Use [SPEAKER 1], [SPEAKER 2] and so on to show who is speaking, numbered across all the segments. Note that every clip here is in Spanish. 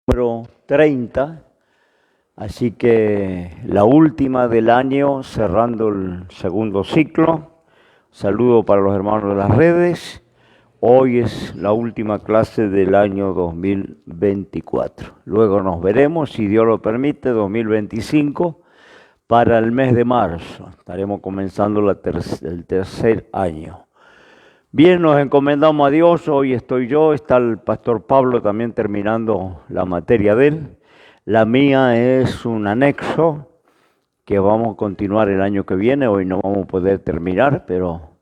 [SPEAKER 1] Número 30, así que la última del año, cerrando el segundo ciclo. Saludo para los hermanos de las redes. Hoy es la última clase del año 2024. Luego nos veremos, si Dios lo permite, 2025, para el mes de marzo. Estaremos comenzando el tercer año. Bien, nos encomendamos a Dios. Hoy estoy yo, está el pastor Pablo también terminando la materia de él. La mía es un anexo que vamos a continuar el año que viene. Hoy no vamos a poder terminar, pero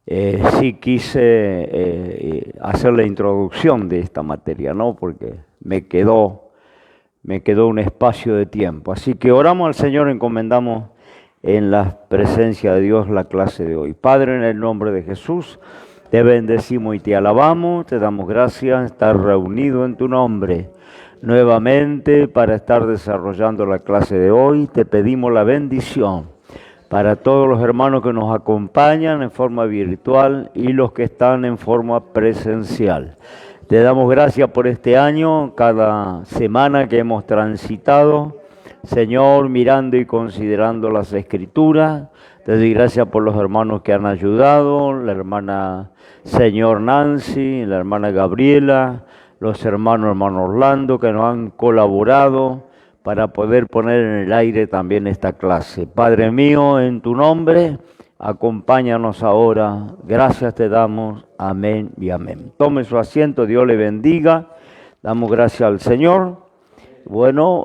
[SPEAKER 1] sí quise hacer la introducción de esta materia, ¿no? Porque me quedó un espacio de tiempo. Así que oramos al Señor, encomendamos en la presencia de Dios la clase de hoy. Padre, en el nombre de Jesús, te bendecimos y te alabamos, te damos gracias de estar reunido en tu nombre nuevamente para estar desarrollando la clase de hoy. Te pedimos la bendición para todos los hermanos que nos acompañan en forma virtual y los que están en forma presencial. Te damos gracias por este año, cada semana que hemos transitado, Señor, mirando y considerando las Escrituras. Te doy gracias por los hermanos que han ayudado, la hermana Señor Nancy, la hermana Gabriela, los hermano Orlando que nos han colaborado para poder poner en el aire también esta clase. Padre mío, en tu nombre, acompáñanos ahora. Gracias te damos. Amén y amén. Tome su asiento, Dios le bendiga. Damos gracias al Señor. Bueno,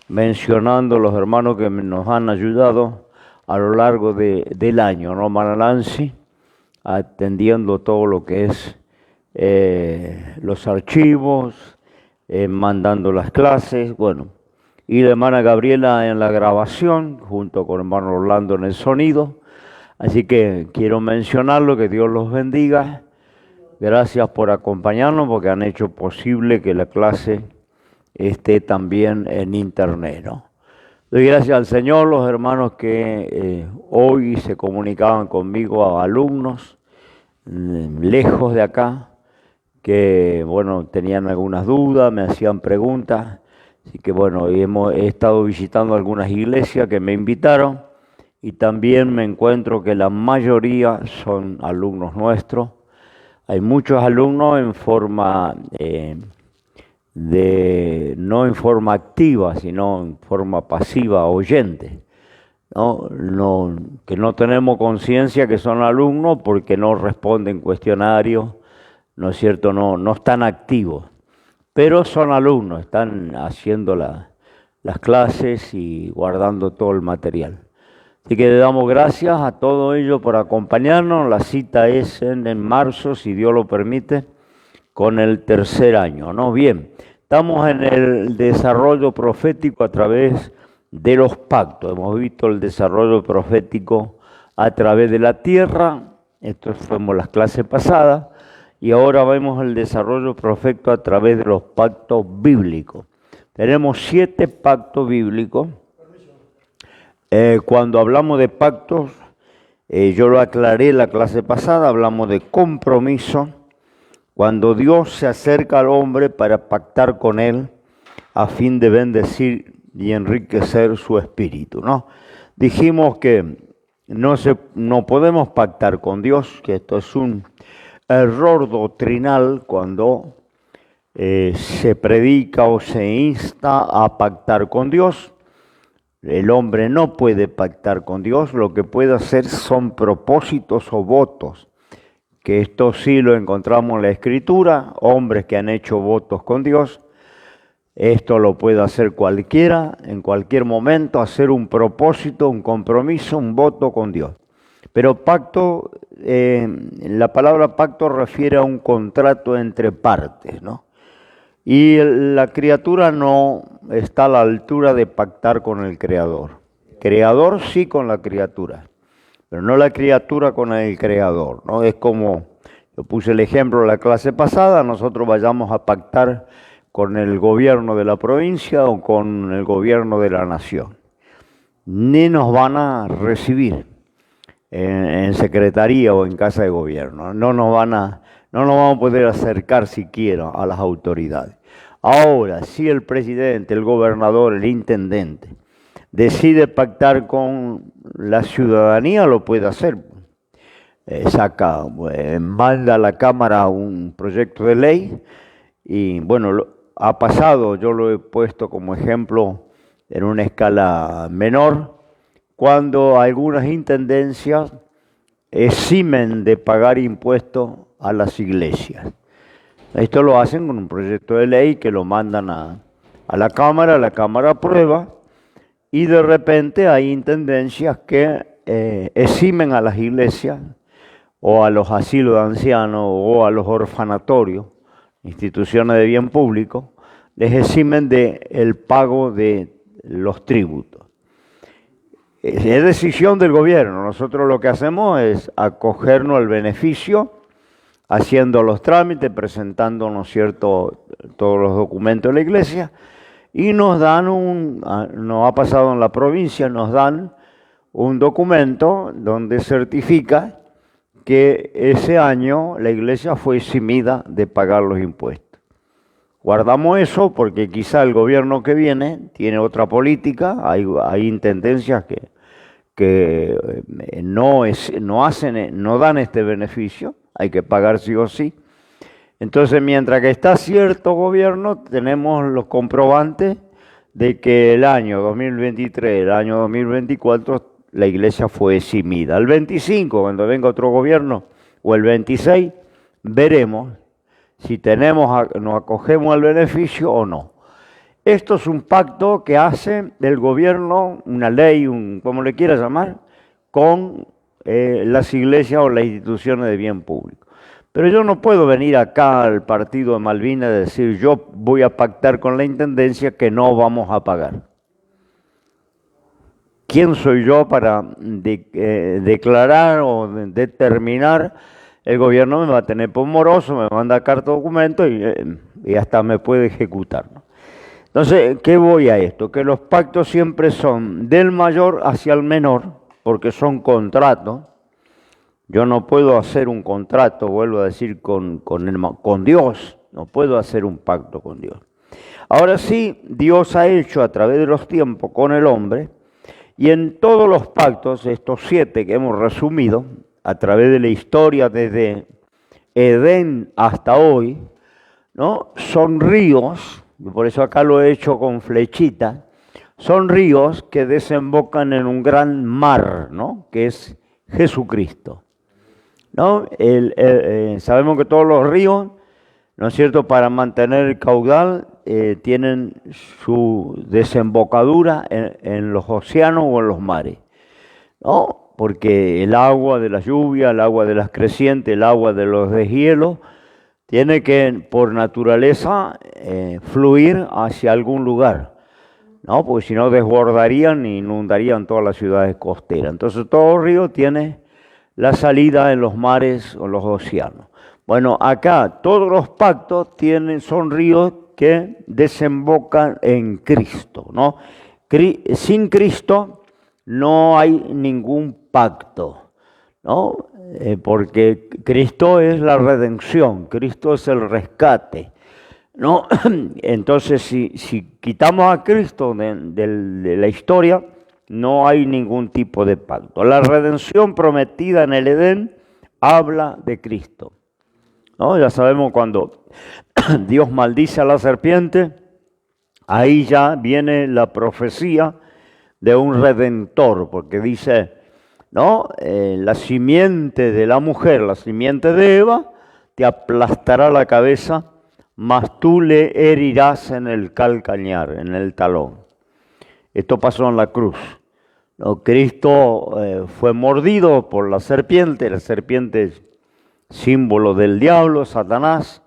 [SPEAKER 1] mencionando los hermanos que nos han ayudado a lo largo del año, ¿no? Hermana Nancy, atendiendo todo lo que es los archivos, mandando las clases, bueno, y la hermana Gabriela en la grabación, junto con el hermano Orlando en el sonido. Así que quiero mencionarlo, que Dios los bendiga. Gracias por acompañarnos, porque han hecho posible que la clase esté también en internet, ¿no? Doy gracias al Señor, los hermanos que hoy se comunicaban conmigo, alumnos lejos de acá, que bueno, tenían algunas dudas, me hacían preguntas. Así que bueno, he estado visitando algunas iglesias que me invitaron y también me encuentro que la mayoría son alumnos nuestros. Hay muchos alumnos en forma no en forma activa, sino en forma pasiva, oyente, ¿no? Que no tenemos conciencia que son alumnos porque no responden cuestionarios, ¿no es cierto? No están activos, pero son alumnos, están haciendo las clases y guardando todo el material. Así que le damos gracias a todos ellos por acompañarnos. La cita es en marzo, si Dios lo permite, con el tercer año, ¿no? Bien, estamos en el desarrollo profético a través de los pactos. Hemos visto el desarrollo profético a través de la tierra, esto fuimos las clases pasadas, y ahora vemos el desarrollo profético a través de los pactos bíblicos. Tenemos 7 pactos bíblicos. Cuando hablamos de pactos, yo lo aclaré en la clase pasada, hablamos de compromiso, cuando Dios se acerca al hombre para pactar con él a fin de bendecir y enriquecer su espíritu, ¿no? Dijimos que no podemos pactar con Dios, que esto es un error doctrinal cuando se predica o se insta a pactar con Dios. El hombre no puede pactar con Dios, lo que puede hacer son propósitos o votos, que esto sí lo encontramos en la Escritura, hombres que han hecho votos con Dios. Esto lo puede hacer cualquiera, en cualquier momento, hacer un propósito, un compromiso, un voto con Dios. Pero pacto, la palabra pacto refiere a un contrato entre partes, ¿no? Y la criatura no está a la altura de pactar con el Creador. Creador sí con la criatura, pero no la criatura con el Creador, ¿no? Es como, yo puse el ejemplo en la clase pasada, nosotros vayamos a pactar con el gobierno de la provincia o con el gobierno de la nación. Ni nos van a recibir en secretaría o en casa de gobierno. No nos vamos a poder acercar siquiera a las autoridades. Ahora, si el presidente, el gobernador, el intendente decide pactar con la ciudadanía, lo puede hacer. Manda a la Cámara un proyecto de ley y bueno, ha pasado, yo lo he puesto como ejemplo en una escala menor, cuando algunas intendencias eximen de pagar impuestos a las iglesias. Esto lo hacen con un proyecto de ley que lo mandan a la Cámara aprueba y de repente hay intendencias que eximen a las iglesias o a los asilos de ancianos o a los orfanatorios, instituciones de bien público, les eximen del pago de los tributos. Es decisión del gobierno. Nosotros lo que hacemos es acogernos al beneficio, haciendo los trámites, presentando, ¿no es cierto?, todos los documentos de la iglesia, y nos ha pasado en la provincia, nos dan un documento donde certifica que ese año la iglesia fue eximida de pagar los impuestos. Guardamos eso porque quizá el gobierno que viene tiene otra política, hay intendencias que no dan este beneficio, hay que pagar sí o sí. Entonces, mientras que está cierto gobierno, tenemos los comprobantes de que el año 2023, el año 2024, la iglesia fue eximida. El 25, cuando venga otro gobierno, o el 26, veremos si nos acogemos al beneficio o no. Esto es un pacto que hace el gobierno, una ley, como le quiera llamar, con las iglesias o las instituciones de bien público. Pero yo no puedo venir acá al partido de Malvinas y decir yo voy a pactar con la intendencia que no vamos a pagar. ¿Quién soy yo para declarar o determinar? El gobierno me va a tener por moroso, me manda carta de documento y hasta me puede ejecutar, ¿no? Entonces, ¿qué voy a esto? Que los pactos siempre son del mayor hacia el menor, porque son contratos. Yo no puedo hacer un contrato, vuelvo a decir, con Dios, no puedo hacer un pacto con Dios. Ahora sí, Dios ha hecho a través de los tiempos con el hombre, y en todos los pactos, estos 7 que hemos resumido, a través de la historia desde Edén hasta hoy, ¿no?, son ríos, y por eso acá lo he hecho con flechita, son ríos que desembocan en un gran mar, ¿no?, que es Jesucristo, ¿no? Sabemos que todos los ríos, ¿no es cierto?, para mantener el caudal tienen su desembocadura en los océanos o en los mares, ¿no? Porque el agua de la lluvia, el agua de las crecientes, el agua de los deshielos, tiene que, por naturaleza, fluir hacia algún lugar, ¿no? Porque si no desbordarían e inundarían todas las ciudades costeras. Entonces todo río tiene la salida en los mares o los océanos. Bueno, acá todos los pactos son ríos que desembocan en Cristo, ¿no? Sin Cristo no hay ningún pacto, ¿no? Porque Cristo es la redención, Cristo es el rescate, ¿no? Entonces, si quitamos a Cristo de la historia, no hay ningún tipo de pacto. La redención prometida en el Edén habla de Cristo, ¿no? Ya sabemos cuando Dios maldice a la serpiente, ahí ya viene la profecía de un redentor, porque dice, ¿no?, la simiente de la mujer, la simiente de Eva, te aplastará la cabeza, mas tú le herirás en el calcañar, en el talón. Esto pasó en la cruz, ¿no? Cristo fue mordido por la serpiente es símbolo del diablo, Satanás.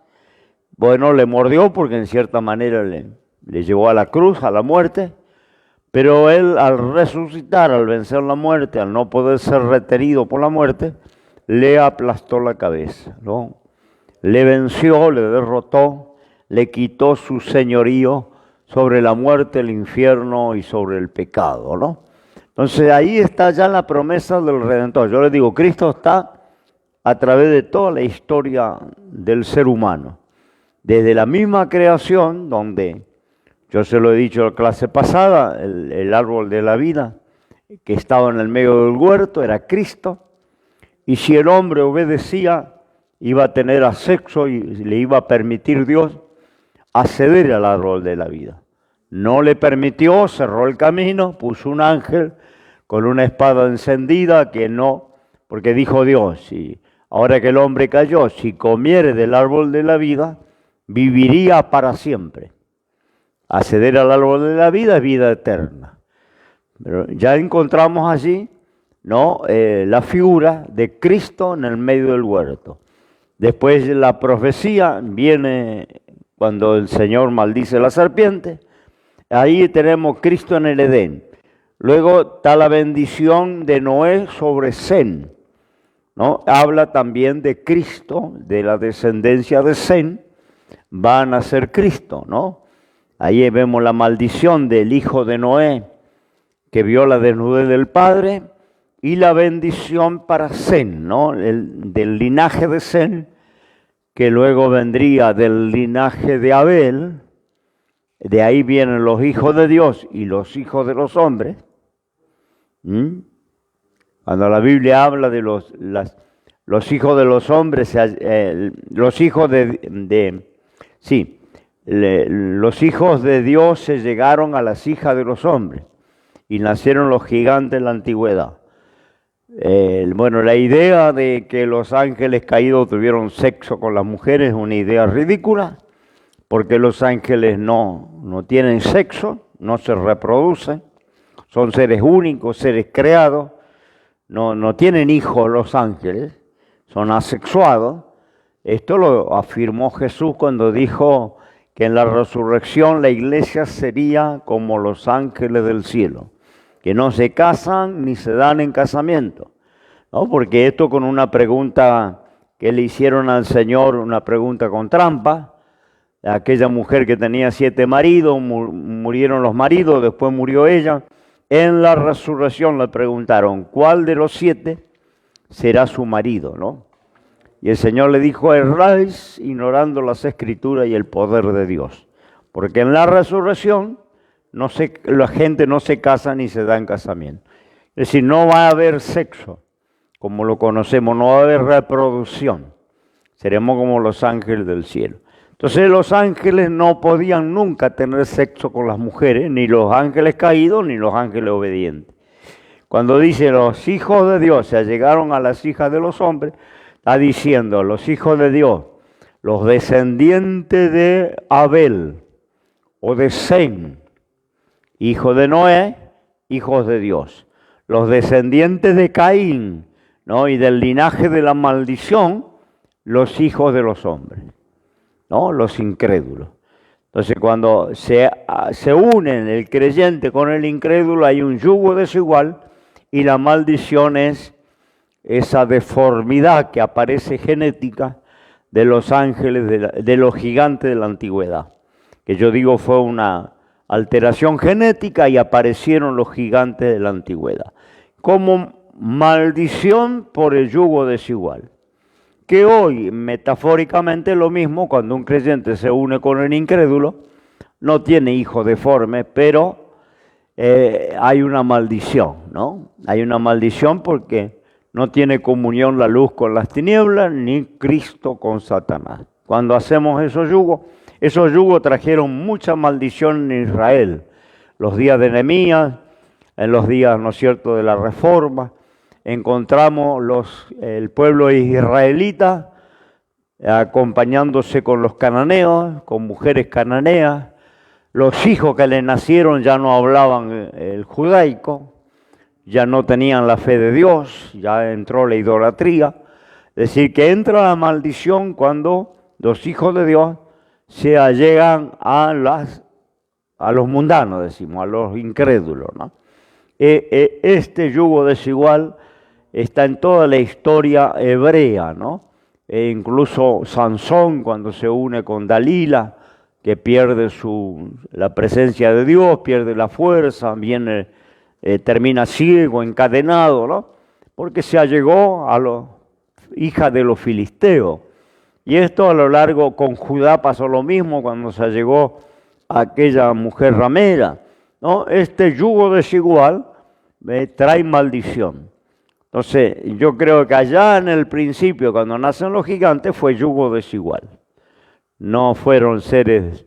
[SPEAKER 1] Bueno, le mordió porque en cierta manera le llevó a la cruz, a la muerte, pero él al resucitar, al vencer la muerte, al no poder ser retenido por la muerte, le aplastó la cabeza, ¿no? Le venció, le derrotó, le quitó su señorío sobre la muerte, el infierno y sobre el pecado, ¿no? Entonces ahí está ya la promesa del Redentor. Yo les digo, Cristo está a través de toda la historia del ser humano. Desde la misma creación, donde yo se lo he dicho en la clase pasada, el árbol de la vida que estaba en el medio del huerto era Cristo, y si el hombre obedecía, iba a tener acceso y le iba a permitir Dios acceder al árbol de la vida. No le permitió, cerró el camino, puso un ángel con una espada encendida que no, porque dijo Dios, si ahora que el hombre cayó, si comiere del árbol de la vida, viviría para siempre. Acceder al árbol de la vida es vida eterna. Pero ya encontramos allí, ¿no?, la figura de Cristo en el medio del huerto. Después la profecía viene cuando el Señor maldice a la serpiente. Ahí tenemos Cristo en el Edén. Luego está la bendición de Noé sobre Sem, ¿no? Habla también de Cristo, de la descendencia de Sem, va a nacer Cristo, ¿no? Ahí vemos la maldición del hijo de Noé, que vio la desnudez del padre, y la bendición para Sem, ¿no?, del linaje de Sem, que luego vendría del linaje de Abel. De ahí vienen los hijos de Dios y los hijos de los hombres. Cuando la Biblia habla de los hijos de los hombres, los hijos los hijos de Dios se llegaron a las hijas de los hombres y nacieron los gigantes en la antigüedad. Bueno, la idea de que los ángeles caídos tuvieron sexo con las mujeres es una idea ridícula, porque los ángeles no tienen sexo, no se reproducen, son seres únicos, seres creados, no tienen hijos los ángeles, son asexuados. Esto lo afirmó Jesús cuando dijo que en la resurrección la iglesia sería como los ángeles del cielo, que no se casan ni se dan en casamiento, ¿no? Porque esto con una pregunta que le hicieron al Señor, una pregunta con trampa, aquella mujer que tenía 7 maridos, murieron los maridos, después murió ella. En la resurrección le preguntaron, ¿cuál de los 7 será su marido?, ¿no? Y el Señor le dijo, erráis ignorando las Escrituras y el poder de Dios. Porque en la resurrección la gente no se casa ni se da en casamiento. Es decir, no va a haber sexo como lo conocemos, no va a haber reproducción. Seremos como los ángeles del cielo. Entonces los ángeles no podían nunca tener sexo con las mujeres, ni los ángeles caídos, ni los ángeles obedientes. Cuando dice los hijos de Dios se allegaron a las hijas de los hombres, está diciendo los hijos de Dios, los descendientes de Abel o de Sem, hijo de Noé, hijos de Dios. Los descendientes de Caín, ¿no?, y del linaje de la maldición, los hijos de los hombres, ¿no?, los incrédulos. Entonces, cuando se unen el creyente con el incrédulo, hay un yugo desigual y la maldición es esa deformidad que aparece genética de los ángeles, de los gigantes de la antigüedad, que yo digo fue una alteración genética y aparecieron los gigantes de la antigüedad, como maldición por el yugo desigual. Que hoy, metafóricamente, es lo mismo cuando un creyente se une con el incrédulo, no tiene hijo deforme, pero hay una maldición, ¿no? Hay una maldición porque no tiene comunión la luz con las tinieblas, ni Cristo con Satanás. Cuando hacemos esos yugos trajeron mucha maldición en Israel. Los días de Nehemías, en los días, ¿no es cierto?, de la Reforma, encontramos el pueblo israelita acompañándose con los cananeos, con mujeres cananeas. Los hijos que le nacieron ya no hablaban el judaico, ya no tenían la fe de Dios, ya entró la idolatría. Es decir, que entra la maldición cuando los hijos de Dios se allegan a los mundanos, decimos, a los incrédulos, ¿no? Este yugo desigual está en toda la historia hebrea, ¿no? Incluso Sansón, cuando se une con Dalila, que pierde la presencia de Dios, pierde la fuerza, termina ciego, encadenado, ¿no? Porque se allegó a las hijas de los filisteos. Y esto a lo largo con Judá pasó lo mismo cuando se llegó a aquella mujer ramera, ¿no? Este yugo desigual trae maldición. Entonces, yo creo que allá en el principio, cuando nacen los gigantes, fue yugo desigual. No fueron seres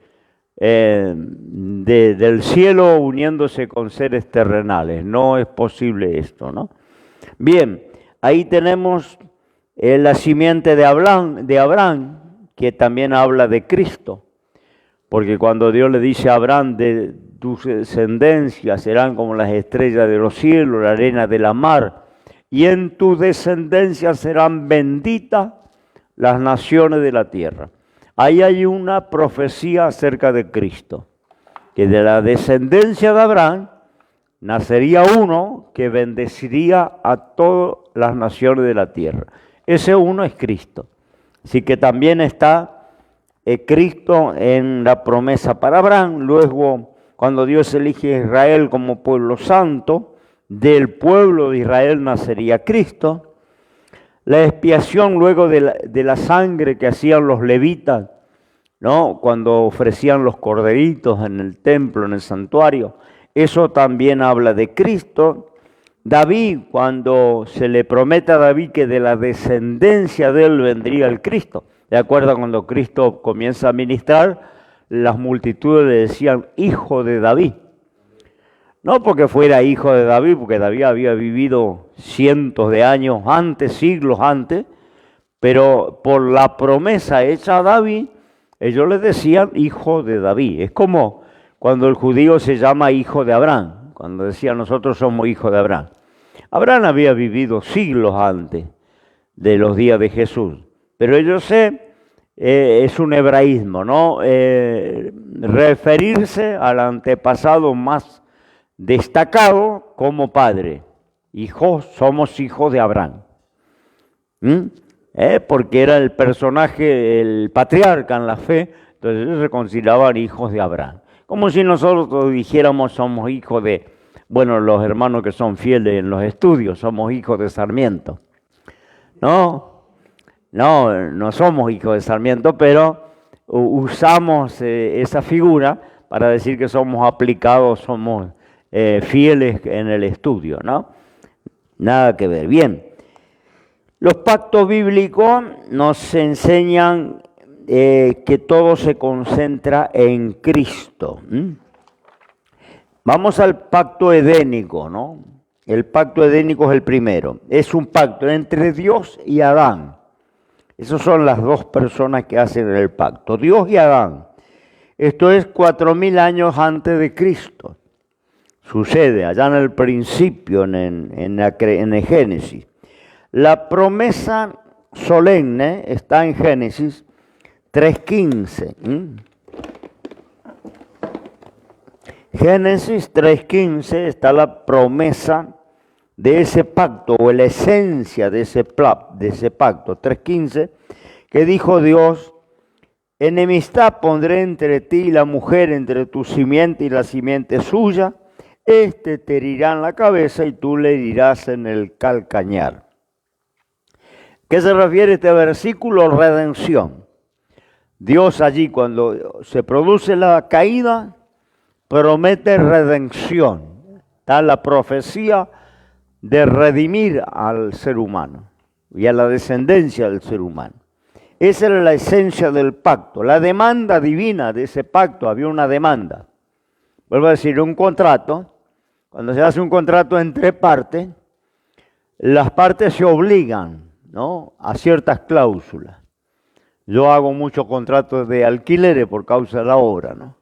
[SPEAKER 1] del cielo uniéndose con seres terrenales. No es posible esto, ¿no? Bien, ahí tenemos la simiente de Abraham, que también habla de Cristo. Porque cuando Dios le dice a Abraham, de tus descendencias serán como las estrellas de los cielos, la arena de la mar, y en tu descendencia serán benditas las naciones de la tierra. Ahí hay una profecía acerca de Cristo, que de la descendencia de Abraham nacería uno que bendeciría a todas las naciones de la tierra. Ese uno es Cristo. Así que también está Cristo en la promesa para Abraham. Luego, cuando Dios elige a Israel como pueblo santo, del pueblo de Israel nacería Cristo. La expiación luego de la sangre que hacían los levitas, ¿no? Cuando ofrecían los corderitos en el templo, en el santuario, eso también habla de Cristo. David, cuando se le promete a David que de la descendencia de él vendría el Cristo. ¿De acuerdo? Cuando Cristo comienza a ministrar, las multitudes le decían hijo de David. No porque fuera hijo de David, porque David había vivido cientos de años antes, siglos antes, pero por la promesa hecha a David, ellos le decían hijo de David. Es como cuando el judío se llama hijo de Abraham, cuando decía nosotros somos hijos de Abraham. Abraham había vivido siglos antes de los días de Jesús, pero ellos es un hebraísmo, ¿no? Referirse al antepasado más destacado como padre. Hijos, somos hijos de Abraham. Porque era el personaje, el patriarca en la fe, entonces ellos se consideraban hijos de Abraham. Como si nosotros dijéramos somos hijos de, bueno, los hermanos que son fieles en los estudios, somos hijos de Sarmiento. No somos hijos de Sarmiento, pero usamos esa figura para decir que somos aplicados, somos fieles en el estudio, ¿no? Nada que ver. Bien, los pactos bíblicos nos enseñan que todo se concentra en Cristo. Vamos al pacto edénico, ¿no? El pacto edénico es el primero. Es un pacto entre Dios y Adán. Esas son las dos personas que hacen el pacto, Dios y Adán. Esto es 4000 años antes de Cristo. Sucede allá en el principio, en el Génesis. La promesa solemne está en Génesis 3:15. Génesis 3:15 está la promesa de ese pacto, o la esencia de ese pacto. 3:15, que dijo Dios: enemistad pondré entre ti y la mujer, entre tu simiente y la simiente suya. Este te herirá en la cabeza y tú le herirás en el calcañar. ¿Qué se refiere este versículo? Redención. Dios allí, cuando se produce la caída, promete redención. Está la profecía de redimir al ser humano y a la descendencia del ser humano. Esa era la esencia del pacto. La demanda divina de ese pacto, había una demanda. Vuelvo a decir, un contrato. Cuando se hace un contrato entre partes, las partes se obligan, ¿no?, a ciertas cláusulas. Yo hago muchos contratos de alquileres por causa de la obra, ¿no?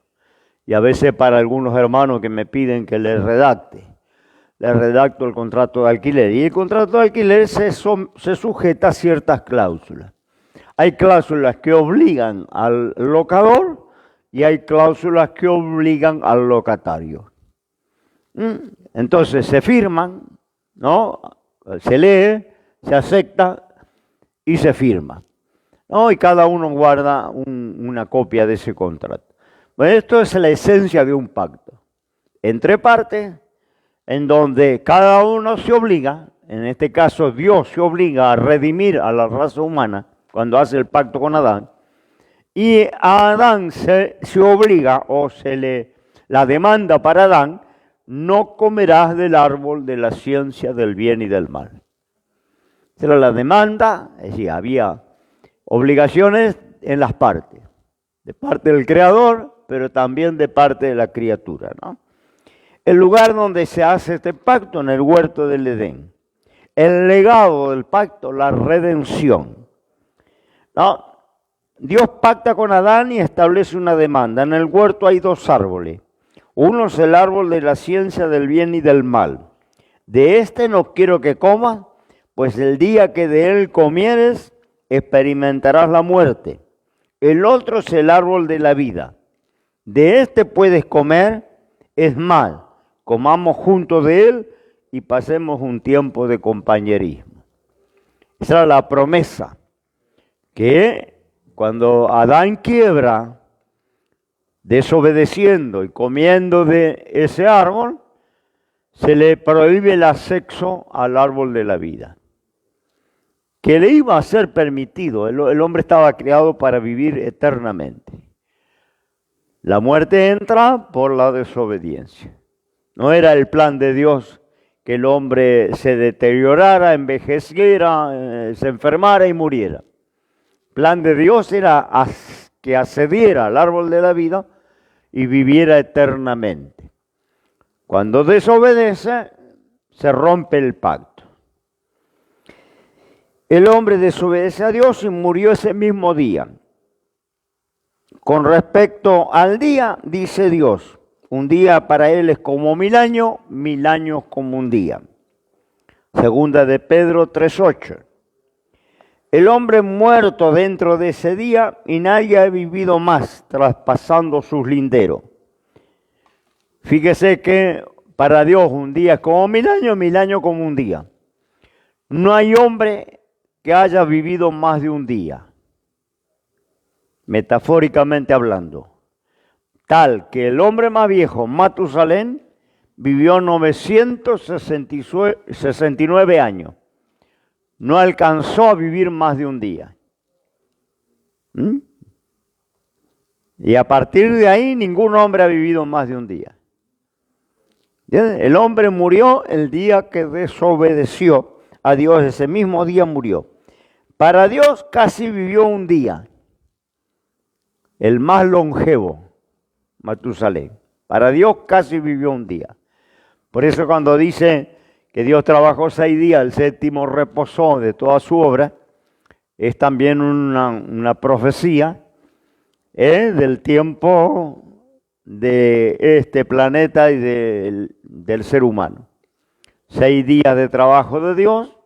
[SPEAKER 1] Y a veces para algunos hermanos que me piden que les redacto el contrato de alquiler. Y el contrato de alquiler se sujeta a ciertas cláusulas. Hay cláusulas que obligan al locador y hay cláusulas que obligan al locatario. Entonces se firman, ¿no? Se lee, se acepta y se firma, ¿no? Y cada uno guarda una copia de ese contrato. Bueno, esto es la esencia de un pacto entre partes, en donde cada uno se obliga, en este caso Dios se obliga a redimir a la raza humana, cuando hace el pacto con Adán, y a Adán se obliga o la demanda para Adán, no comerás del árbol de la ciencia del bien y del mal. Esa era la demanda, es decir, había obligaciones en las partes, de parte del Creador, pero también de parte de la criatura, ¿no? El lugar donde se hace este pacto, en el huerto del Edén. El legado del pacto, la redención, ¿no? Dios pacta con Adán y establece una demanda. En el huerto hay dos árboles. Uno es el árbol de la ciencia del bien y del mal. De este no quiero que comas, pues el día que de él comieres, experimentarás la muerte. El otro es el árbol de la vida. De este puedes comer, es más, comamos juntos de él y pasemos un tiempo de compañerismo. Esa era la promesa, que cuando Adán quiebra, desobedeciendo y comiendo de ese árbol, se le prohíbe el acceso al árbol de la vida, que le iba a ser permitido. El hombre estaba creado para vivir eternamente. La muerte entra por la desobediencia. No era el plan de Dios que el hombre se deteriorara, envejeciera, se enfermara y muriera. El plan de Dios era que accediera al árbol de la vida y viviera eternamente. Cuando desobedece, se rompe el pacto. El hombre desobedece a Dios y murió ese mismo día. Con respecto al día, dice Dios, un día para él es como 1000 años como un día. Segunda de Pedro 3:8. El hombre muerto dentro de ese día y nadie ha vivido más traspasando sus linderos. Fíjese que para Dios un día es como 1000 años como un día. No hay hombre que haya vivido más de un día, metafóricamente hablando. Tal que el hombre más viejo, Matusalén, vivió 969 años. No alcanzó a vivir más de un día. Y a partir de ahí, ningún hombre ha vivido más de un día. El hombre murió el día que desobedeció a Dios. Ese mismo día murió. Para Dios casi vivió un día. El más longevo, Matusalén. Para Dios casi vivió un día. Por eso cuando dice que Dios trabajó 6 días, el séptimo reposó de toda su obra, es también una profecía del tiempo de este planeta y del ser humano. 6 días de trabajo de Dios,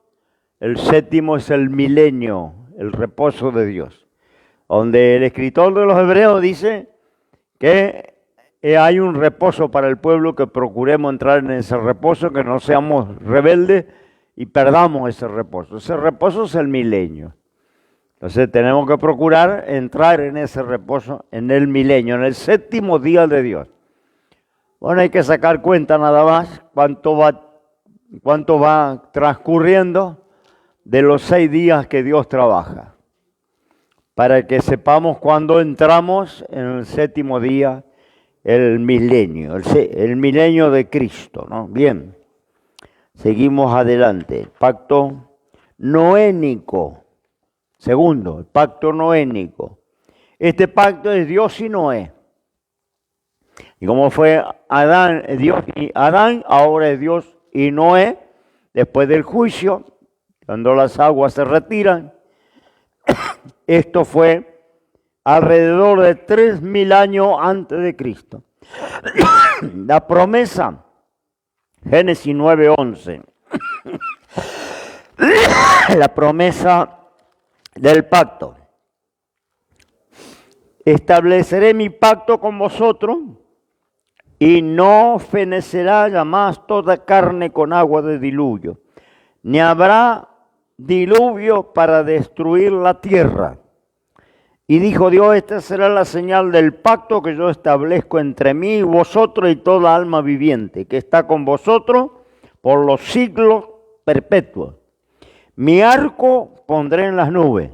[SPEAKER 1] el séptimo es el milenio, el reposo de Dios, donde el escritor de los Hebreos dice que hay un reposo para el pueblo, que procuremos entrar en ese reposo, que no seamos rebeldes y perdamos ese reposo. Ese reposo es el milenio. Entonces tenemos que procurar entrar en ese reposo, en el milenio, en el séptimo día de Dios. Bueno, hay que sacar cuenta nada más cuánto va transcurriendo de los 6 días que Dios trabaja, para que sepamos cuándo entramos en el séptimo día, el milenio de Cristo, ¿no? Bien, seguimos adelante. Pacto noénico. Segundo, el pacto noénico. Este pacto es Dios y Noé. Y como fue Dios y Adán, ahora es Dios y Noé, después del juicio, cuando las aguas se retiran. Esto fue alrededor de 3000 años antes de Cristo. La promesa, Génesis 9:11. La promesa del pacto. Estableceré mi pacto con vosotros y no fenecerá jamás toda carne con agua de diluvio, ni habrá diluvio para destruir la tierra. Y dijo Dios, esta será la señal del pacto que yo establezco entre mí y vosotros y toda alma viviente, que está con vosotros por los siglos perpetuos. Mi arco pondré en las nubes,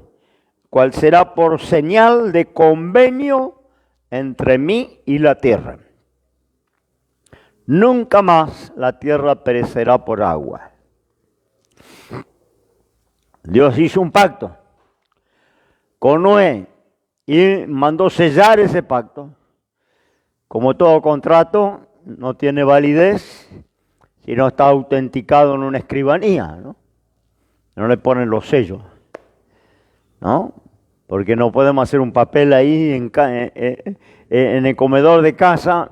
[SPEAKER 1] cual será por señal de convenio entre mí y la tierra. Nunca más la tierra perecerá por agua. Dios hizo un pacto con Noé y mandó sellar ese pacto. Como todo contrato, no tiene validez si no está autenticado en una escribanía, ¿no? No le ponen los sellos, ¿no? Porque no podemos hacer un papel ahí en el comedor de casa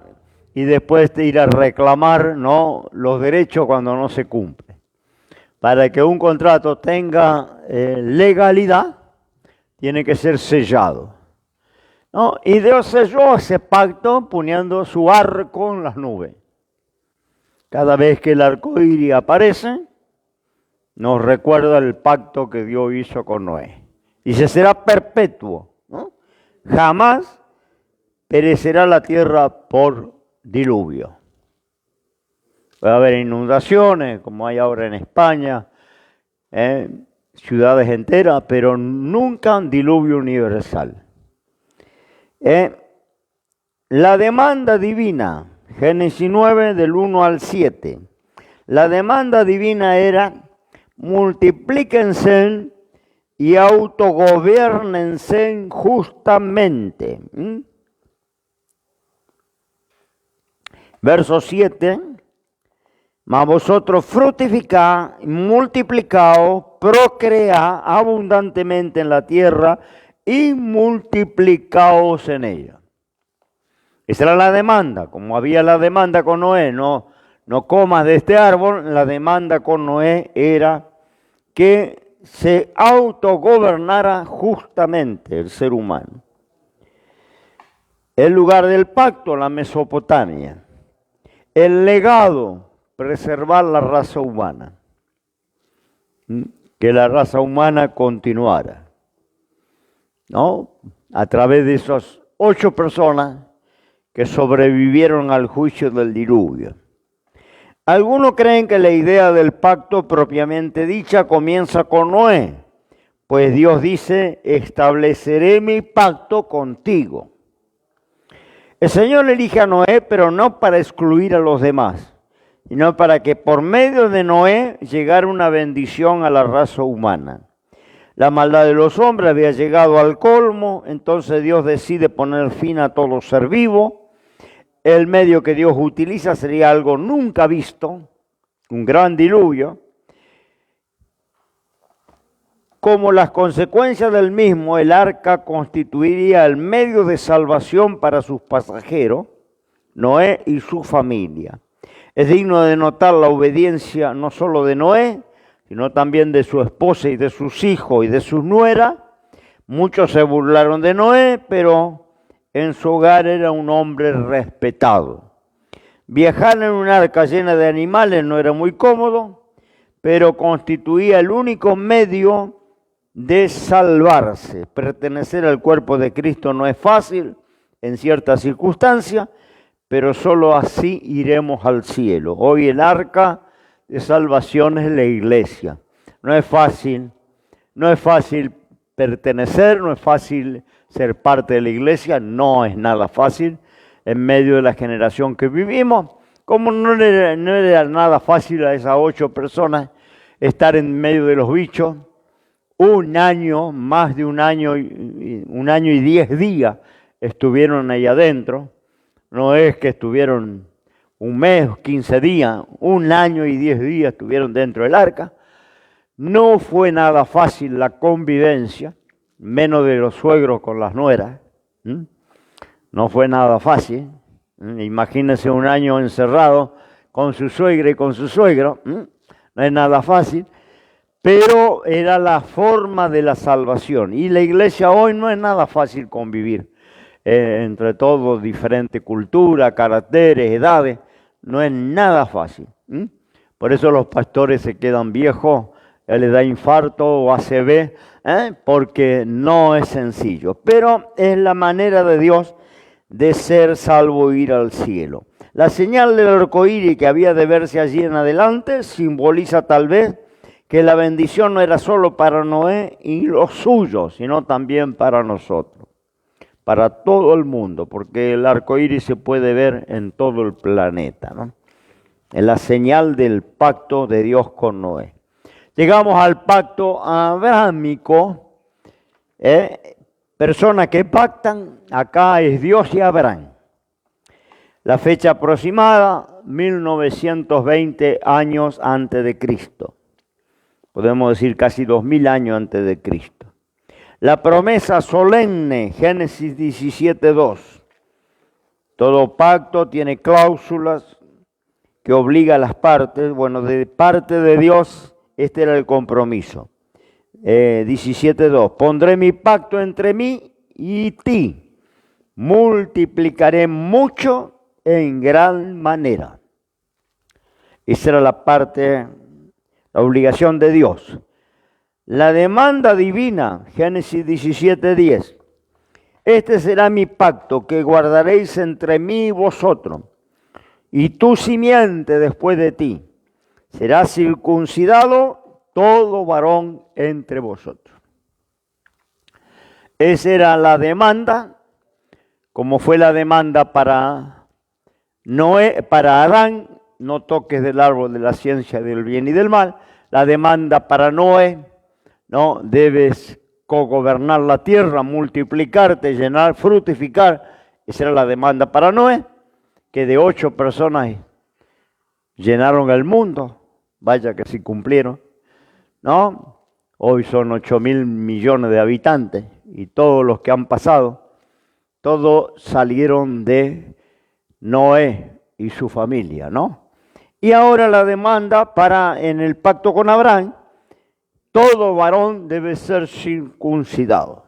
[SPEAKER 1] y después ir a reclamar, ¿no?, los derechos cuando no se cumple. Para que un contrato tenga legalidad, tiene que ser sellado, ¿no? Y Dios selló ese pacto poniendo su arco en las nubes. Cada vez que el arco iris aparece, nos recuerda el pacto que Dios hizo con Noé. Dice, será perpetuo, ¿no? Jamás perecerá la tierra por diluvio. Puede haber inundaciones, como hay ahora en España, ciudades enteras, pero nunca un diluvio universal. La demanda divina, Génesis 9, del 1 al 7. La demanda divina era, multiplíquense y autogobiérnense justamente. Verso 7. Mas vosotros fructificad, multiplicaos, procread abundantemente en la tierra y multiplicaos en ella. Esa era la demanda, como había la demanda con Noé, no comas de este árbol. La demanda con Noé era que se autogobernara justamente el ser humano. El lugar del pacto, la Mesopotamia. El legado, preservar la raza humana, que la raza humana continuara, ¿no? A través de esas 8 personas que sobrevivieron al juicio del diluvio. Algunos creen que la idea del pacto propiamente dicha comienza con Noé, pues Dios dice, estableceré mi pacto contigo. El Señor elige a Noé, pero no para excluir a los demás, sino para que por medio de Noé llegara una bendición a la raza humana. La maldad de los hombres había llegado al colmo, entonces Dios decide poner fin a todo ser vivo. El medio que Dios utiliza sería algo nunca visto, un gran diluvio. Como las consecuencias del mismo, el arca constituiría el medio de salvación para sus pasajeros, Noé y su familia. Es digno de notar la obediencia no solo de Noé, sino también de su esposa y de sus hijos y de sus nueras. Muchos se burlaron de Noé, pero en su hogar era un hombre respetado. Viajar en un arca llena de animales no era muy cómodo, pero constituía el único medio de salvarse. Pertenecer al cuerpo de Cristo no es fácil en ciertas circunstancias, pero solo así iremos al cielo. Hoy el arca de salvación es la iglesia. No es fácil pertenecer, no es fácil ser parte de la iglesia, no es nada fácil en medio de la generación que vivimos. Como no era nada fácil a esas 8 personas estar en medio de los bichos, un año, más de un año y 10 días estuvieron ahí adentro. No es que estuvieron un mes, 15 días, un año y 10 días estuvieron dentro del arca. No fue nada fácil la convivencia, menos de los suegros con las nueras. No fue nada fácil. Imagínense un año encerrado con su suegra y con su suegro. No es nada fácil, pero era la forma de la salvación. Y la iglesia hoy no es nada fácil convivir. Entre todos, diferentes culturas, caracteres, edades, no es nada fácil. Por eso los pastores se quedan viejos, les da infarto o ACV, porque no es sencillo. Pero es la manera de Dios de ser salvo e ir al cielo. La señal del arcoíris que había de verse allí en adelante simboliza tal vez que la bendición no era solo para Noé y los suyos, sino también para nosotros, para todo el mundo, porque el arco iris se puede ver en todo el planeta, ¿no? Es la señal del pacto de Dios con Noé. Llegamos al pacto abrahámico, personas que pactan, acá es Dios y Abraham. La fecha aproximada, 1920 años antes de Cristo. Podemos decir casi 2000 años antes de Cristo. La promesa solemne, Génesis 17:2. Todo pacto tiene cláusulas que obliga a las partes. Bueno, de parte de Dios, este era el compromiso. 17:2. Pondré mi pacto entre mí y ti. Multiplicaré mucho en gran manera. Esa era la parte, la obligación de Dios. La demanda divina, Génesis 17:10. Este será mi pacto que guardaréis entre mí y vosotros, y tu simiente después de ti. Será circuncidado todo varón entre vosotros. Esa era la demanda, como fue la demanda para Noé, para Adán, no toques del árbol de la ciencia del bien y del mal. La demanda para Noé, no, debes cogobernar la tierra, multiplicarte, llenar, fructificar. Esa era la demanda para Noé, que de 8 personas llenaron el mundo. Vaya que sí cumplieron, ¿no? Hoy son 8.000 millones de habitantes y todos los que han pasado, todos salieron de Noé y su familia, ¿no? Y ahora la demanda para, en el pacto con Abraham, todo varón debe ser circuncidado,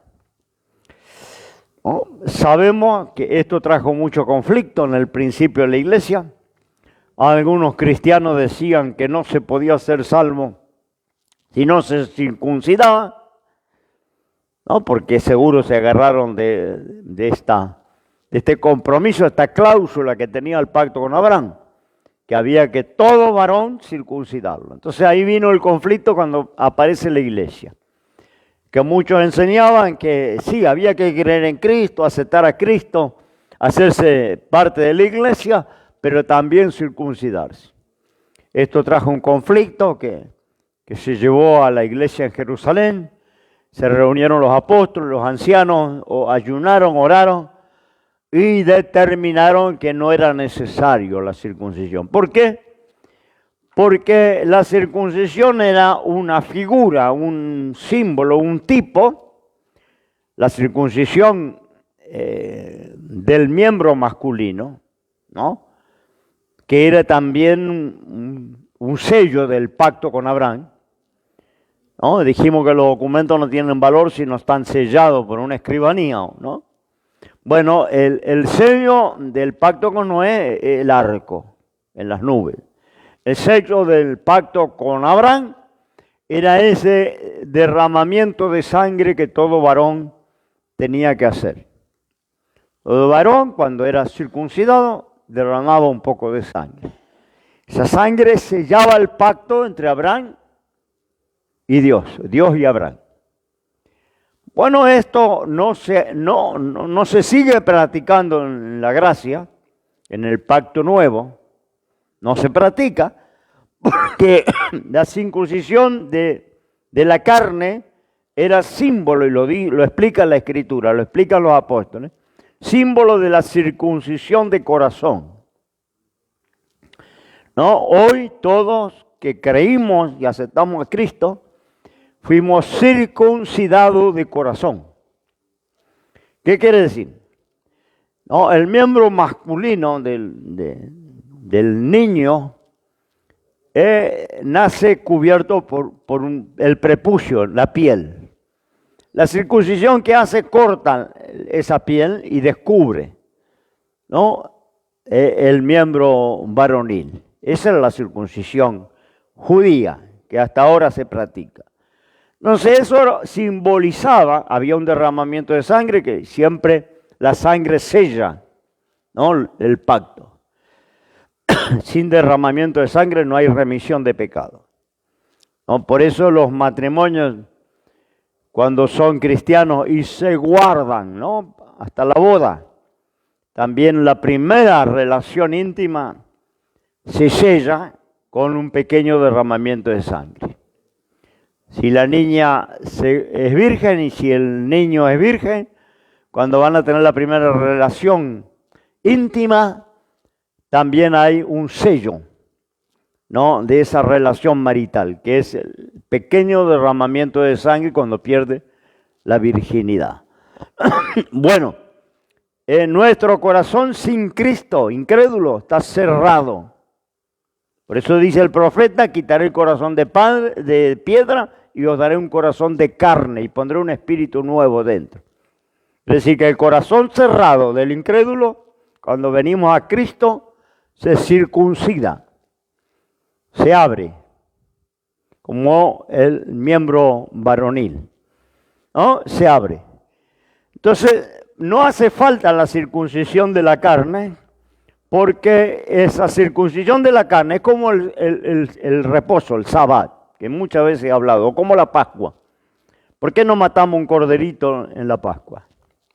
[SPEAKER 1] ¿no? Sabemos que esto trajo mucho conflicto en el principio de la iglesia. Algunos cristianos decían que no se podía ser salvo si no se circuncidaba, ¿no? Porque seguro se agarraron de este compromiso, esta cláusula que tenía el pacto con Abraham, que había que todo varón circuncidarlo. Entonces ahí vino el conflicto cuando aparece la iglesia, que muchos enseñaban que sí, había que creer en Cristo, aceptar a Cristo, hacerse parte de la iglesia, pero también circuncidarse. Esto trajo un conflicto que se llevó a la iglesia en Jerusalén. Se reunieron los apóstoles, los ancianos, ayunaron, oraron y determinaron que no era necesario la circuncisión. ¿Por qué? Porque la circuncisión era una figura, un símbolo, un tipo. La circuncisión del miembro masculino, ¿no? Que era también un sello del pacto con Abraham, ¿no? Dijimos que los documentos no tienen valor si no están sellados por una escribanía, ¿no? Bueno, el sello del pacto con Noé es el arco en las nubes. El sello del pacto con Abraham era ese derramamiento de sangre que todo varón tenía que hacer. Todo varón, cuando era circuncidado, derramaba un poco de sangre. Esa sangre sellaba el pacto entre Abraham y Dios y Abraham. Bueno, esto no se sigue practicando en la gracia, en el pacto nuevo, no se practica, porque la circuncisión de la carne era símbolo, y lo explica la Escritura, lo explican los apóstoles, símbolo de la circuncisión de corazón. ¿No? Hoy todos que creímos y aceptamos a Cristo, fuimos circuncidados de corazón. ¿Qué quiere decir? No, el miembro masculino del niño nace cubierto por el prepucio, la piel. La circuncisión que hace corta esa piel y descubre, ¿no? El miembro varonil. Esa era la circuncisión judía que hasta ahora se practica. Entonces eso simbolizaba, había un derramamiento de sangre, que siempre la sangre sella, ¿no? El pacto. Sin derramamiento de sangre no hay remisión de pecado, ¿no? Por eso los matrimonios, cuando son cristianos y se guardan, ¿no? Hasta la boda, también la primera relación íntima se sella con un pequeño derramamiento de sangre. Si la niña es virgen y si el niño es virgen, cuando van a tener la primera relación íntima, también hay un sello, ¿no? De esa relación marital, que es el pequeño derramamiento de sangre cuando pierde la virginidad. Bueno, en nuestro corazón sin Cristo, incrédulo, está cerrado. Por eso dice el profeta, quitaré el corazón de piedra y os daré un corazón de carne y pondré un espíritu nuevo dentro. Es decir, que el corazón cerrado del incrédulo, cuando venimos a Cristo, se circuncida, se abre, como el miembro varonil, ¿no? Se abre. Entonces, no hace falta la circuncisión de la carne, porque esa circuncisión de la carne es como el reposo, el sabbat, que muchas veces he hablado, o como la Pascua. ¿Por qué no matamos un corderito en la Pascua?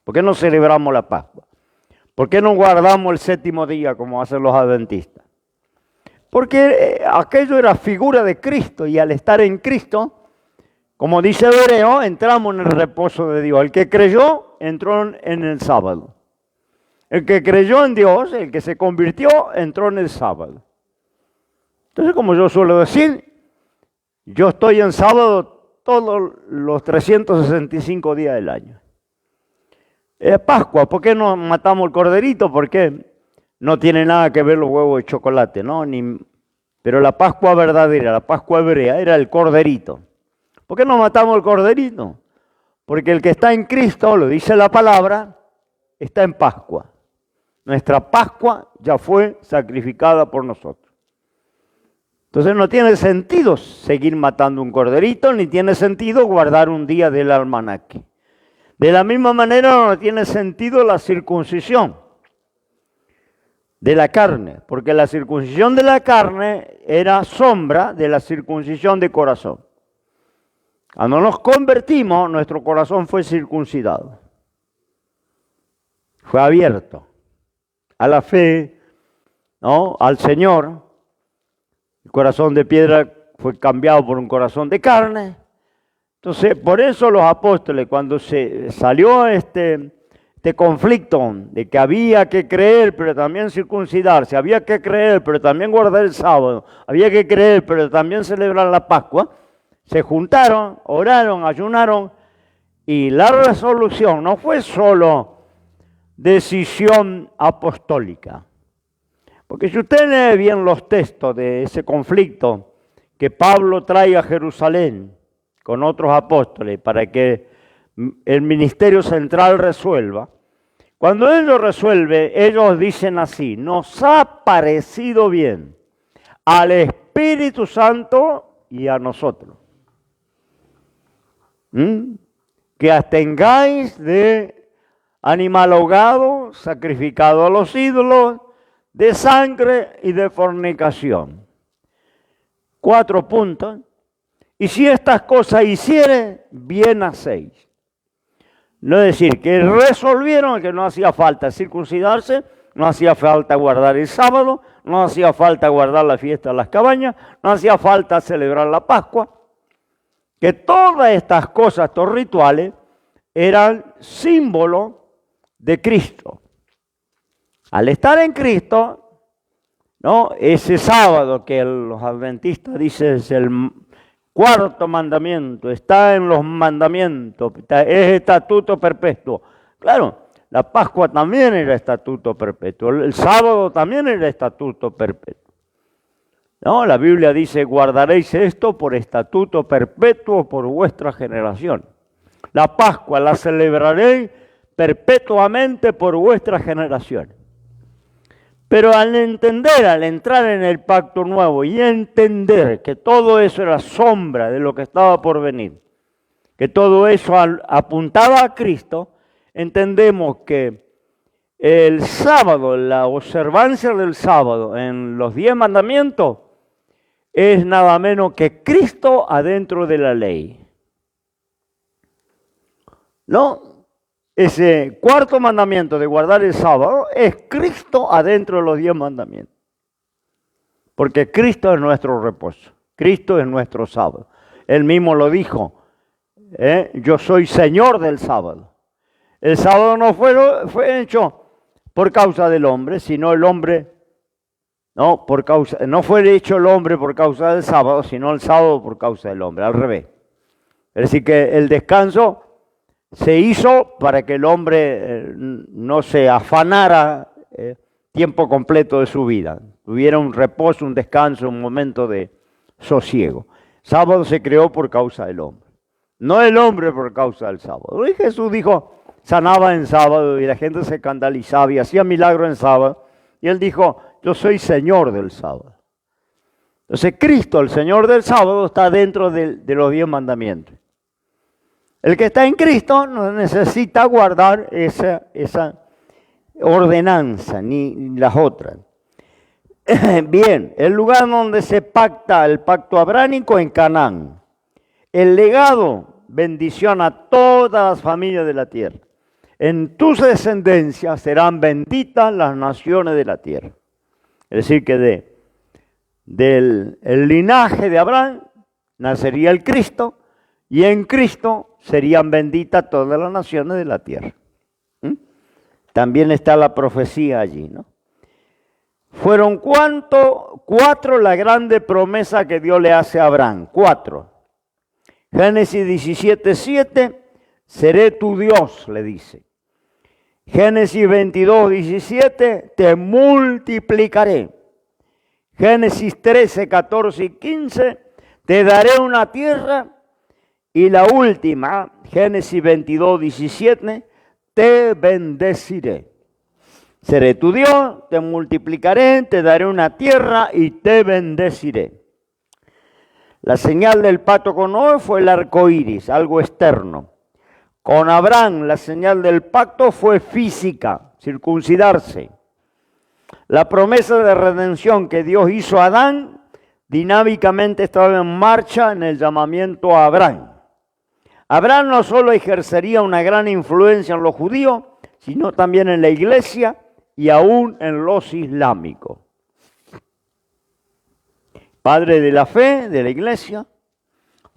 [SPEAKER 1] ¿Por qué no celebramos la Pascua? ¿Por qué no guardamos el séptimo día como hacen los adventistas? Porque aquello era figura de Cristo y al estar en Cristo, como dice Hebreo, entramos en el reposo de Dios. El que creyó entró en el sábado. El que creyó en Dios, el que se convirtió, entró en el sábado. Entonces, como yo suelo decir, yo estoy en sábado todos los 365 días del año. Pascua, ¿por qué no matamos el corderito? Porque no tiene nada que ver los huevos de chocolate, ¿no? Pero la Pascua verdadera, la Pascua hebrea, era el corderito. ¿Por qué no matamos el corderito? Porque el que está en Cristo, lo dice la palabra, está en Pascua. Nuestra Pascua ya fue sacrificada por nosotros. Entonces no tiene sentido seguir matando un corderito, ni tiene sentido guardar un día del almanaque. De la misma manera no tiene sentido la circuncisión de la carne, porque la circuncisión de la carne era sombra de la circuncisión de corazón. Cuando nos convertimos, nuestro corazón fue circuncidado, fue abierto a la fe, ¿no? Al Señor. El corazón de piedra fue cambiado por un corazón de carne. Entonces, por eso los apóstoles, cuando se salió este conflicto de que había que creer, pero también circuncidarse, había que creer, pero también guardar el sábado, había que creer, pero también celebrar la Pascua, se juntaron, oraron, ayunaron, y la resolución no fue solo decisión apostólica. Porque si usted lee bien los textos de ese conflicto que Pablo trae a Jerusalén con otros apóstoles para que el ministerio central resuelva, cuando él lo resuelve, ellos dicen así: nos ha parecido bien al Espíritu Santo y a nosotros que abstengáis de animal ahogado, sacrificado a los ídolos, de sangre y de fornicación. 4 puntos. Y si estas cosas hiciere, bien hacéis. No es decir, que resolvieron que no hacía falta circuncidarse, no hacía falta guardar el sábado, no hacía falta guardar la fiesta de las cabañas, no hacía falta celebrar la Pascua, que todas estas cosas, estos rituales, eran símbolo de Cristo. Al estar en Cristo, ¿no? Ese sábado que los adventistas dicen es el 4º mandamiento, está en los mandamientos, es estatuto perpetuo. Claro, la Pascua también era estatuto perpetuo, el sábado también era estatuto perpetuo. No, la Biblia dice: guardaréis esto por estatuto perpetuo por vuestra generación. La Pascua la celebraréis perpetuamente por vuestra generación. Pero al entrar en el pacto nuevo y entender que todo eso era sombra de lo que estaba por venir, que todo eso apuntaba a Cristo, entendemos que el sábado, la observancia del sábado en los 10 mandamientos, es nada menos que Cristo adentro de la ley. ¿No? Ese cuarto mandamiento de guardar el sábado es Cristo adentro de los 10 mandamientos. Porque Cristo es nuestro reposo. Cristo es nuestro sábado. Él mismo lo dijo. Yo soy Señor del sábado. El sábado no fue hecho por causa del hombre, sino el hombre, no fue hecho el hombre por causa del sábado, sino el sábado por causa del hombre, al revés. Es decir, que el descanso se hizo para que el hombre no se afanara tiempo completo de su vida, tuviera un reposo, un descanso, un momento de sosiego. Sábado se creó por causa del hombre, no el hombre por causa del sábado. Y Jesús dijo, sanaba en sábado y la gente se escandalizaba y hacía milagros en sábado. Y él dijo, yo soy Señor del sábado. Entonces Cristo, el Señor del sábado, está dentro de los 10 mandamientos. El que está en Cristo no necesita guardar esa ordenanza ni las otras. Bien, el lugar donde se pacta el pacto abránico en Canaán. El legado, bendición a todas las familias de la tierra. En tus descendencias serán benditas las naciones de la tierra. Es decir, que del linaje de Abraham nacería el Cristo y en Cristo serían benditas todas las naciones de la tierra. También está la profecía allí, ¿no? ¿Fueron cuánto? 4 la grande promesa que Dios le hace a Abraham. 4. Génesis 17:7, seré tu Dios, le dice. Génesis 22:17, te multiplicaré. Génesis 13:14 y 15, te daré una tierra. Y la última, Génesis 22:17, te bendeciré. Seré tu Dios, te multiplicaré, te daré una tierra y te bendeciré. La señal del pacto con Noé fue el arco iris, algo externo. Con Abraham la señal del pacto fue física, circuncidarse. La promesa de redención que Dios hizo a Adán dinámicamente estaba en marcha en el llamamiento a Abraham. Abraham no solo ejercería una gran influencia en los judíos, sino también en la iglesia y aún en los islámicos. Padre de la fe de la iglesia,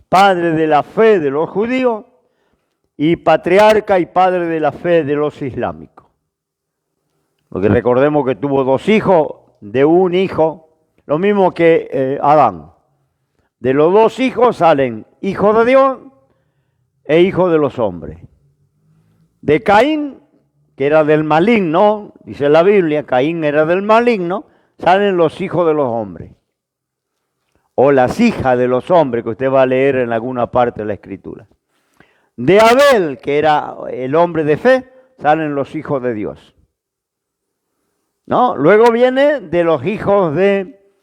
[SPEAKER 1] padre de la fe de los judíos y patriarca y padre de la fe de los islámicos. Porque recordemos que tuvo 2 hijos de un hijo, lo mismo que Adán. De los 2 hijos salen hijos de Dios e hijos de los hombres. De Caín, que era del maligno, dice la Biblia, Caín era del maligno, salen los hijos de los hombres. O las hijas de los hombres, que usted va a leer en alguna parte de la Escritura. De Abel, que era el hombre de fe, salen los hijos de Dios. ¿No? Luego viene de los hijos de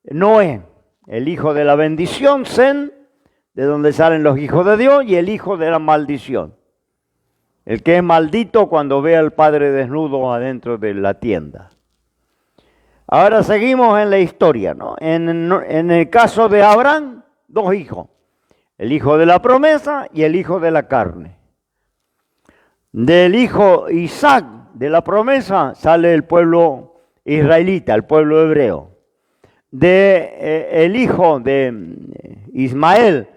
[SPEAKER 1] Noé, el hijo de la bendición, Sem, de donde salen los hijos de Dios, y el hijo de la maldición. El que es maldito cuando ve al padre desnudo adentro de la tienda. Ahora seguimos en la historia, ¿no? En el caso de Abraham, 2 hijos. El hijo de la promesa y el hijo de la carne. Del hijo Isaac de la promesa sale el pueblo israelita, el pueblo hebreo. El hijo de Ismael,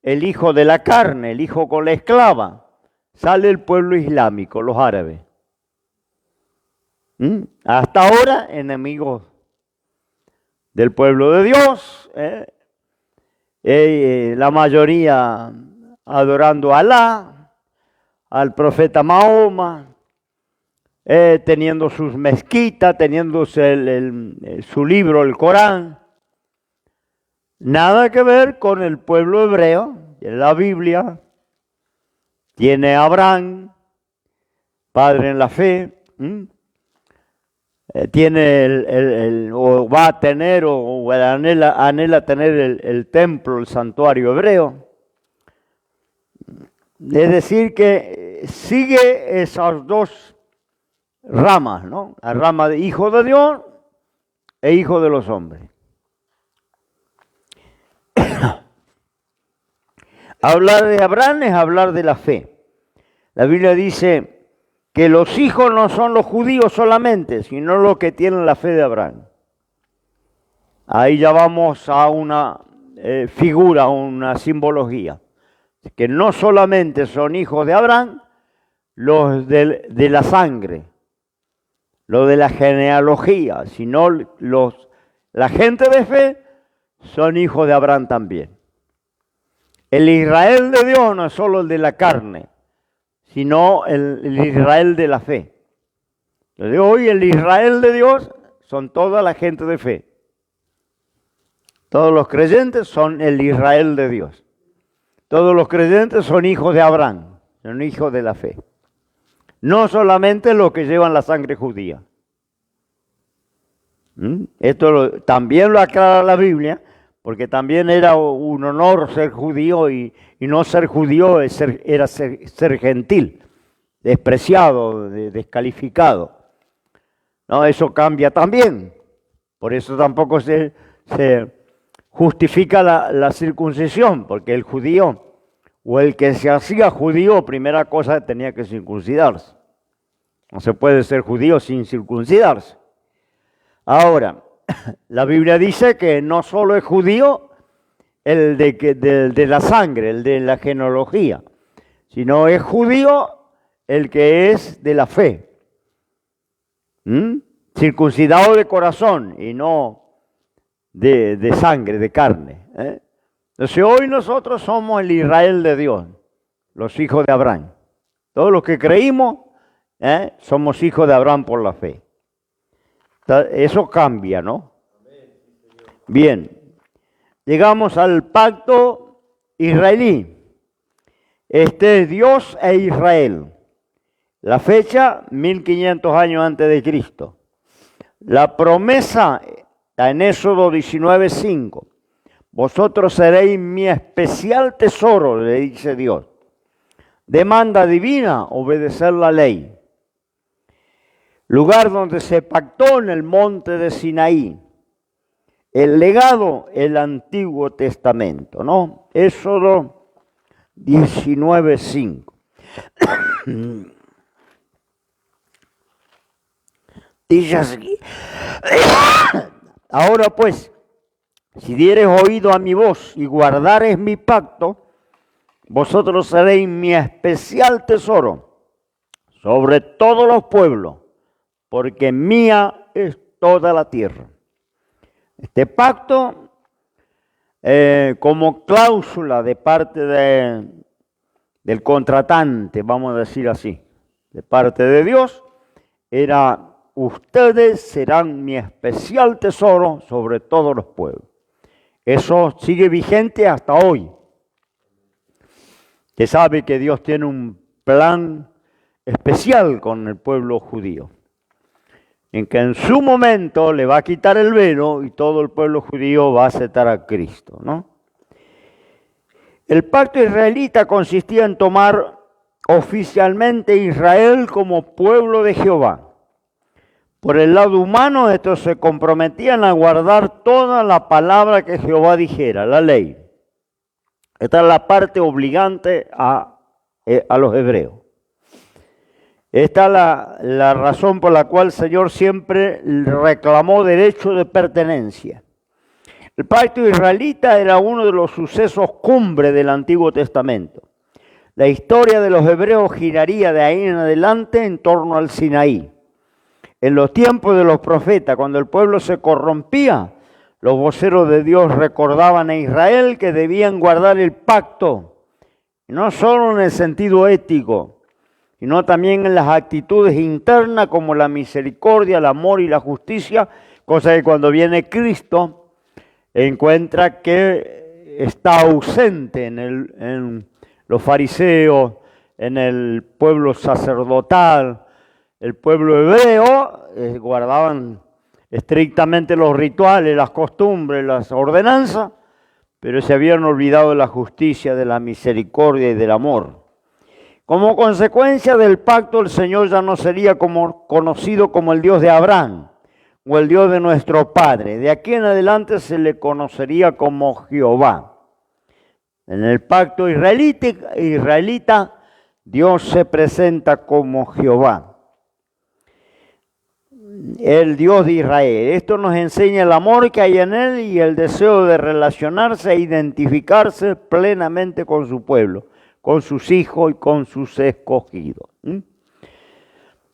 [SPEAKER 1] el hijo de la carne, el hijo con la esclava, sale el pueblo islámico, los árabes. Hasta ahora, enemigos del pueblo de Dios, la mayoría adorando a Alá, al profeta Mahoma, teniendo sus mezquitas, teniendo su libro, el Corán. Nada que ver con el pueblo hebreo. La Biblia tiene a Abraham, padre en la fe, tiene o va a tener o anhela tener el templo, el santuario hebreo. Es decir, que sigue esas 2 ramas, ¿no? La rama de hijo de Dios e hijo de los hombres. Hablar de Abraham es hablar de la fe. La Biblia dice que los hijos no son los judíos solamente, sino los que tienen la fe de Abraham. Ahí ya vamos a una figura, una simbología, que no solamente son hijos de Abraham, los de la sangre, los de la genealogía, sino la gente de fe son hijos de Abraham también. El Israel de Dios no es solo el de la carne, sino el Israel de la fe. Entonces, hoy el Israel de Dios son toda la gente de fe. Todos los creyentes son el Israel de Dios. Todos los creyentes son hijos de Abraham, son hijos de la fe. No solamente los que llevan la sangre judía. Esto también lo aclara la Biblia, porque también era un honor ser judío y no ser judío era ser gentil, despreciado, descalificado. No, eso cambia también. Por eso tampoco se justifica la circuncisión, porque el judío o el que se hacía judío, primera cosa tenía que circuncidarse. No se puede ser judío sin circuncidarse. Ahora, la Biblia dice que no solo es judío el de la sangre, el de la genealogía, sino es judío el que es de la fe. Circuncidado de corazón y no de sangre, de carne. Entonces hoy nosotros somos el Israel de Dios, los hijos de Abraham. Todos los que creímos somos hijos de Abraham por la fe. Eso cambia, ¿no? Bien, llegamos al pacto israelí. Este es Dios e Israel. La fecha, 1500 años antes de Cristo. La promesa está en Éxodo 19:5. Vosotros seréis mi especial tesoro, le dice Dios. Demanda divina, obedecer la ley. Lugar donde se pactó en el monte de Sinaí. El legado, el Antiguo Testamento, ¿no? Éxodo 19:5. Dice así. Ahora pues, si diereis oído a mi voz y guardareis mi pacto, vosotros seréis mi especial tesoro sobre todos los pueblos, porque mía es toda la tierra. Este pacto, como cláusula de parte del contratante, vamos a decir así, de parte de Dios, era: ustedes serán mi especial tesoro sobre todos los pueblos. Eso sigue vigente hasta hoy. Usted sabe que Dios tiene un plan especial con el pueblo judío, en que en su momento le va a quitar el velo y todo el pueblo judío va a aceptar a Cristo, ¿no? El pacto israelita consistía en tomar oficialmente Israel como pueblo de Jehová. Por el lado humano, estos se comprometían a guardar toda la palabra que Jehová dijera, la ley. Esta es la parte obligante a los hebreos. Esta es la razón por la cual el Señor siempre reclamó derecho de pertenencia. El pacto israelita era uno de los sucesos cumbre del Antiguo Testamento. La historia de los hebreos giraría de ahí en adelante en torno al Sinaí. En los tiempos de los profetas, cuando el pueblo se corrompía, los voceros de Dios recordaban a Israel que debían guardar el pacto, no solo en el sentido ético, sino también en las actitudes internas como la misericordia, el amor y la justicia, cosa que cuando viene Cristo encuentra que está ausente en los fariseos, en el pueblo sacerdotal. El pueblo hebreo guardaban estrictamente los rituales, las costumbres, las ordenanzas, pero se habían olvidado de la justicia, de la misericordia y del amor. Como consecuencia del pacto, el Señor ya no sería conocido como el Dios de Abraham o el Dios de nuestro Padre. De aquí en adelante se le conocería como Jehová. En el pacto israelita, Dios se presenta como Jehová, el Dios de Israel. Esto nos enseña el amor que hay en Él y el deseo de relacionarse e identificarse plenamente con su pueblo, con sus hijos y con sus escogidos.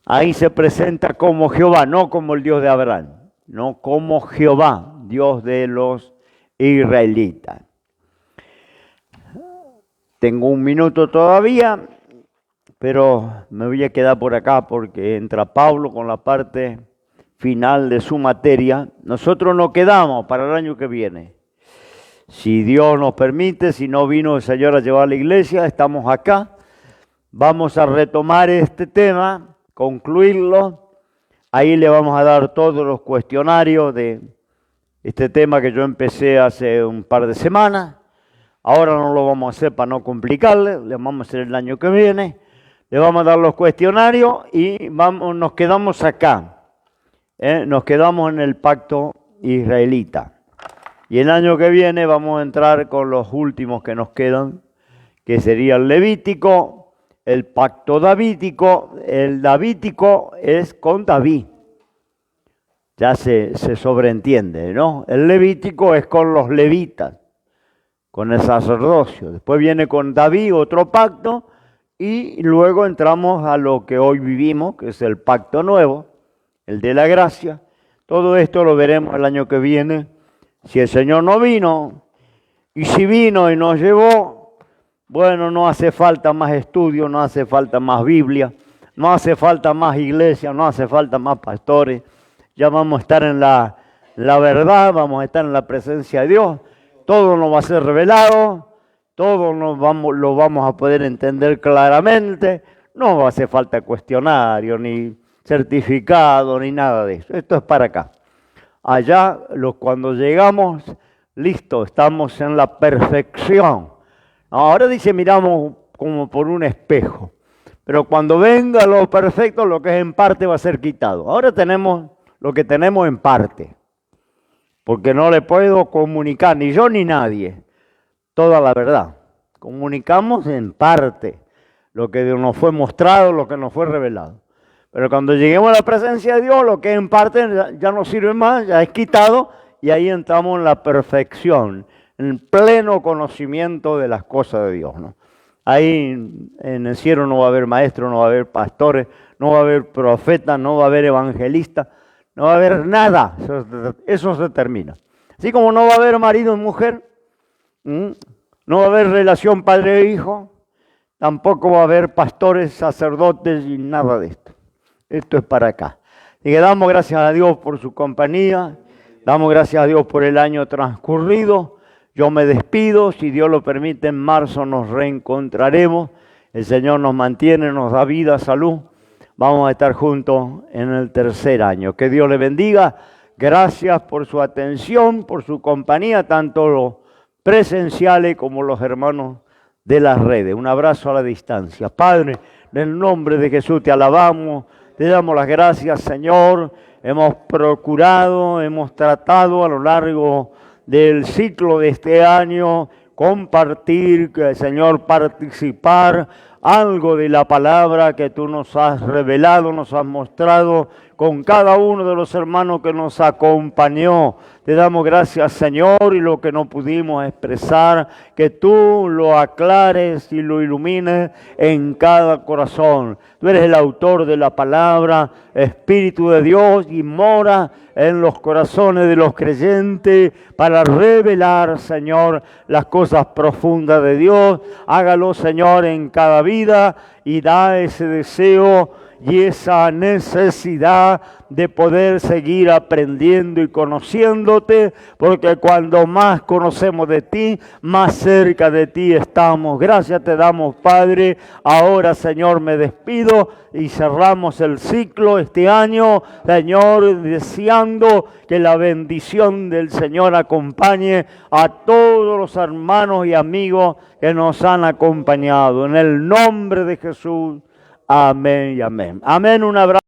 [SPEAKER 1] Ahí se presenta como Jehová, no como el Dios de Abraham, no como Jehová, Dios de los israelitas. Tengo un minuto todavía, pero me voy a quedar por acá porque entra Pablo con la parte final de su materia. Nosotros nos quedamos para el año que viene. Si Dios nos permite, si no vino el Señor a llevar a la iglesia, estamos acá. Vamos a retomar este tema, concluirlo. Ahí le vamos a dar todos los cuestionarios de este tema que yo empecé hace un par de semanas. Ahora no lo vamos a hacer para no complicarle, le vamos a hacer el año que viene. Le vamos a dar los cuestionarios y nos quedamos acá. Nos quedamos en el pacto israelita. Y el año que viene vamos a entrar con los últimos que nos quedan, que sería el levítico, el pacto davídico. El davídico es con David. Ya se sobreentiende, ¿no? El levítico es con los levitas, con el sacerdocio. Después viene con David otro pacto y luego entramos a lo que hoy vivimos, que es el pacto nuevo, el de la gracia. Todo esto lo veremos el año que viene, si el Señor no vino, y si vino y nos llevó, bueno, no hace falta más estudio, no hace falta más Biblia, no hace falta más iglesia, no hace falta más pastores. Ya vamos a estar en la verdad, vamos a estar en la presencia de Dios. Todo nos va a ser revelado, todo lo vamos a poder entender claramente. No va a hacer falta cuestionario, ni certificado, ni nada de eso. Esto es para acá. Allá, cuando llegamos, listo, estamos en la perfección. Ahora dice, miramos como por un espejo. Pero cuando venga lo perfecto, lo que es en parte va a ser quitado. Ahora tenemos lo que tenemos en parte. Porque no le puedo comunicar, ni yo ni nadie, toda la verdad. Comunicamos en parte lo que nos fue mostrado, lo que nos fue revelado. Pero cuando lleguemos a la presencia de Dios, lo que en parte ya no sirve más, ya es quitado, y ahí entramos en la perfección, en pleno conocimiento de las cosas de Dios, ¿no? Ahí en el cielo no va a haber maestros, no va a haber pastores, no va a haber profetas, no va a haber evangelistas, no va a haber nada, eso se termina. Así como no va a haber marido y mujer, no va a haber relación padre e hijo, tampoco va a haber pastores, sacerdotes y nada de esto. Esto es para acá. Y que damos gracias a Dios por su compañía, damos gracias a Dios por el año transcurrido. Yo me despido, si Dios lo permite, en marzo nos reencontraremos. El Señor nos mantiene, nos da vida, salud. Vamos a estar juntos en el tercer año. Que Dios le bendiga. Gracias por su atención, por su compañía, tanto los presenciales como los hermanos de las redes. Un abrazo a la distancia. Padre, en el nombre de Jesús te alabamos, te damos las gracias, Señor. Hemos procurado, hemos tratado a lo largo del ciclo de este año compartir, Señor, participar algo de la palabra que tú nos has revelado, nos has mostrado con cada uno de los hermanos que nos acompañó. Te damos gracias, Señor, y lo que no pudimos expresar, que tú lo aclares y lo ilumines en cada corazón. Tú eres el autor de la palabra, Espíritu de Dios, y mora en los corazones de los creyentes para revelar, Señor, las cosas profundas de Dios. Hágalo, Señor, en cada vida y da ese deseo y esa necesidad de poder seguir aprendiendo y conociéndote, porque cuando más conocemos de ti, más cerca de ti estamos. Gracias te damos, Padre. Ahora, Señor, me despido y cerramos el ciclo este año, Señor, deseando que la bendición del Señor acompañe a todos los hermanos y amigos que nos han acompañado. En el nombre de Jesús. Amén y amén. Amén, un abrazo.